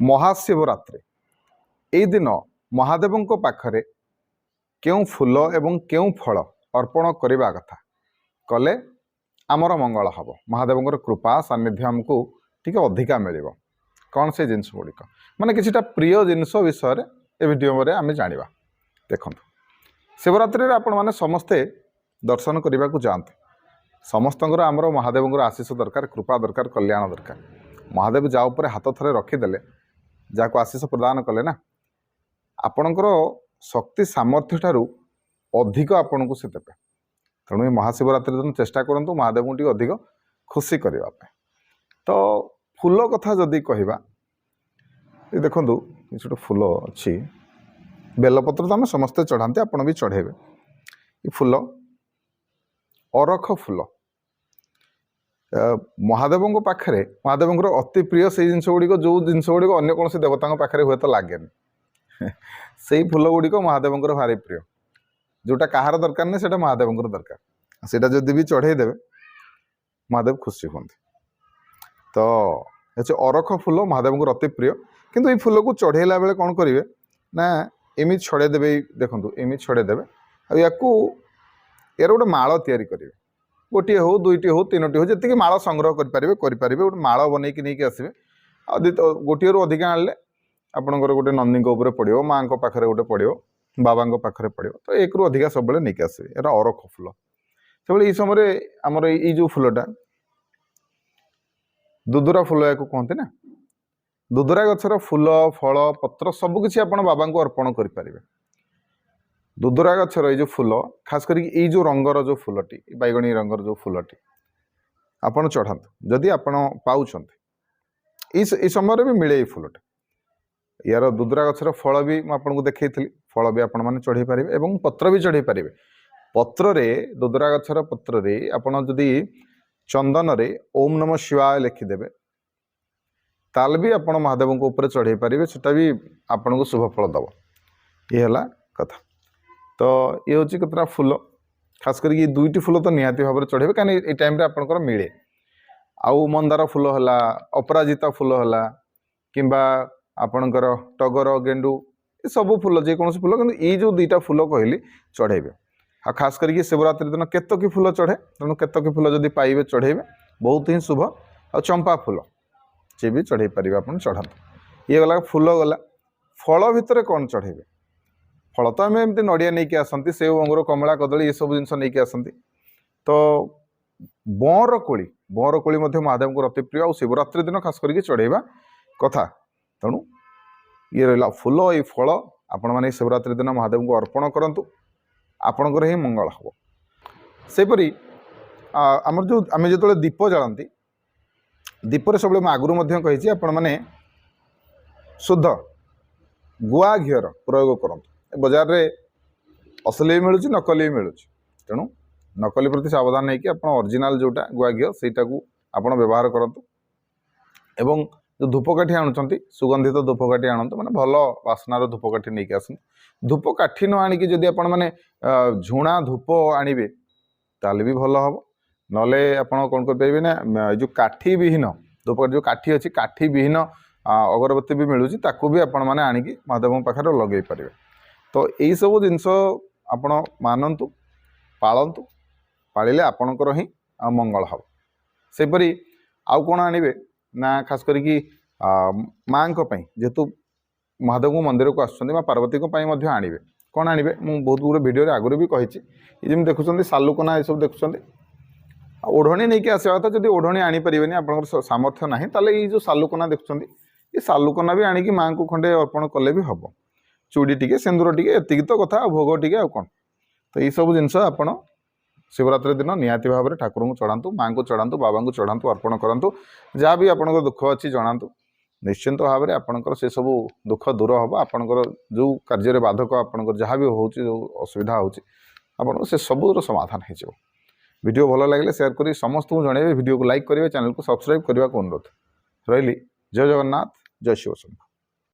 महाशिवरात्रि एई दिन महादेव पाखरे क्यों फूल एवं क्यों फल अर्पण करने कथा कले आमर मंगल हम महादेव कृपा सानिध्य आमको टी अधिका मिल कौन से जिनस गुड़िक माने किसी प्रिय जिनस विषय ए वीडियो में आम जाना देखु शिवरात्रि आपण मैंने समस्ते दर्शन करने को जाते समस्त आमर महादेव आशीष दरकार कृपा दरकार कल्याण दरकार महादेव जा उपर हाथ थरे रखीदे जहाँ आशीष प्रदान कले ना आपणकर शक्ति सामर्थ्य ठारू अधिक आपन को से देते तेणु महाशिवरात्रि दिन चेष्टा करूँ महादेव को अधिक खुशी करने तो फूल कथा जदि कहवा देखु छोटे फूल अच्छी बेलपत्र तो आम समस्ते चढ़ाते आपड़ भी चढ़ेबे ये फूल अरख फूल महादेव पाखे महादेव अति प्रिय से जिन गुड़िक जो जिन गुड़िक अन्य कौन देवता पाखे हुए तो लगे से फूल गुड़िक महादेव भारी प्रिय जोटा कहार दरकार नहीं से महादेव दरकार से जदि भी चढ़ेदेवे महादेव खुशी हमें तो ये अरख फूल महादेव अति प्रिय किंतु ये फूल को चढ़ेला बेले कौन करेंगे ना एमि छड़ेदेवे देखो एमि छड़ेदेवे या गोटे माल तैयारी करेंगे गोटे हो दुईटी हो तीनोटी हो जी माल संग्रह करेंगे गोटे माल बनईक नहीं आसवे गोटे अधिका आनले आपणकर गोटे नंदी उपर पड़ो माँ पाखे गोटे पड़ो बाबा पाखे पड़ो तो एक रु अधिका सब नहीं आसवे यार अरख फूल से ये समय आमर ये जो फूलटा दुदुरा फूल या कहते ना दुदुरा गछर फूल फल पत्र सबकिछि आपण बाबा को अर्पण करें दुदुरा गछर ये जो फूल खास कर ये जो रंगर जो फूलटी बैगणी रंगर जो फूलटी आपण चढ़ातु जदि आपण पाउछंत इस समय भी मिले ये फूलटा यार दुदुरा गछर फल भी मुझे देखी फल भी आपण मैंने चढ़े पारे और पत्र भी चढ़े पारे पत्र रे दुदुरा गछर पत्र रे आपण जदि चंदन रे ओम नमः शिवाय लिखिदेवे ताल भी आपण महादेव को ऊपर चढ़े पारे सेटा भी आपण को शुभ फल दब ये है कथा तो ये हूँ कतरा फूल खास कर ये दुईटी फूल तो निहाती भाव में चढ़े कहीं ये टाइम आपंकर मिले आउ मंदार फूल है अपराजिता फूल है किंबा आपणकर टगर गेंडू ये सब फूल जेकोसी फूल कि ये जो दुईटा फूल कहली चढ़ेबे आ खास करके शिवरात्रि दिन केतकी फूल चढ़े तेणु केतकी फूल जदि पाइबे चढ़ेबे बहुत ही शुभ आ चंपा फूल सी भी चढ़े पारे आप चढ़ा ये गला फूल गला फल भितर कौन चढ़ेबे फल तो आम एमती नड़िया नहीं आसती सेव अंगूर कमला कदली ये सब जिन नहीं आसती तो बंर कोली महादेव को अति प्रिय और शिवरात्रि दिन खास करके चढ़ेबा कथा तेणु ये रहा फूल ये फल आपण मैंने शिवरात्रि दिन महादेव को अर्पण करूँ आपणकर ही मंगल हम सेपरी आमर जो आम जो दीप जालती दीपर सब आगुरी कही आपण मैंने शुद्ध गुआ घीर प्रयोग करूँ बजार रे असली भी मिलूँ नकली भी मिलूँ तेणु नकली प्रति सावधान नहीं कि ओरिजिनल जोटा गुआ घी सेटा को आपण व्यवहार करूँ एवं जो धूपकाठी आणुंट सुगंधित धूपकाठी आणतु मैंने भल बास्नार धूपकाठी नहीं आस धूपकाठी न आणिकी जदि आपण मैंने झुणा धूप आणवे ताल भी भल हम नले आपण कौन करेंगे ना जो काठी विहीन धूपकाठी जो काठी अच्छी काठी विहीन अगरबत्ती भी मिलूँ ताकू भी आपण मैंने आणिकी महादेव पाखे लगे पारे तो यही सब जिनस आपण मानतु पालतु पालिले आपणकर ही मंगल हम सेपरी आउ कौन आणवे ना खास करी माँ जेहेतु महादेव मंदिर को आसुच्च पार्वती आणवे कौन आणवे मुझे बहुत गुड़े भिडियो आगुरी भी कही जमी देखुं सालुकना ये सब देखुं ओढ़णी नहीं आसवा कथा जब ओढ़णी आनीपारे आप सामर्थ्य ना ताले ये जो सालुकना देखुं ये सालुकना भी आणिकी माँ को खंडे अर्पण कले भी हम चूड़ी टिके सिंदूर टिके एतिक तो कथा भोग टिके आ कौन तो ये सब जिनस आप शिवरात्रि दिन निहाती भाव में ठाकुर को चढ़ातु माँ को चढ़ातु बाबा को चढ़ातु अर्पण करूँ जहाँ भी आपंकर दुख अच्छी जनातु निश्चिंत भाव में आपंकर से सब दुख दूर हम आपंकर जो कार्य बाधक आपंकर जहाँ भी हो असुविधा हो से सबूर समाधान हो वीडियो भल लगे शेयर करी समस्त को जनइबे वीडियो को लाइक करेंगे चैनल को सब्सक्राइब करने को अनुरोध रही जय जगन्नाथ जय शिव शंभु।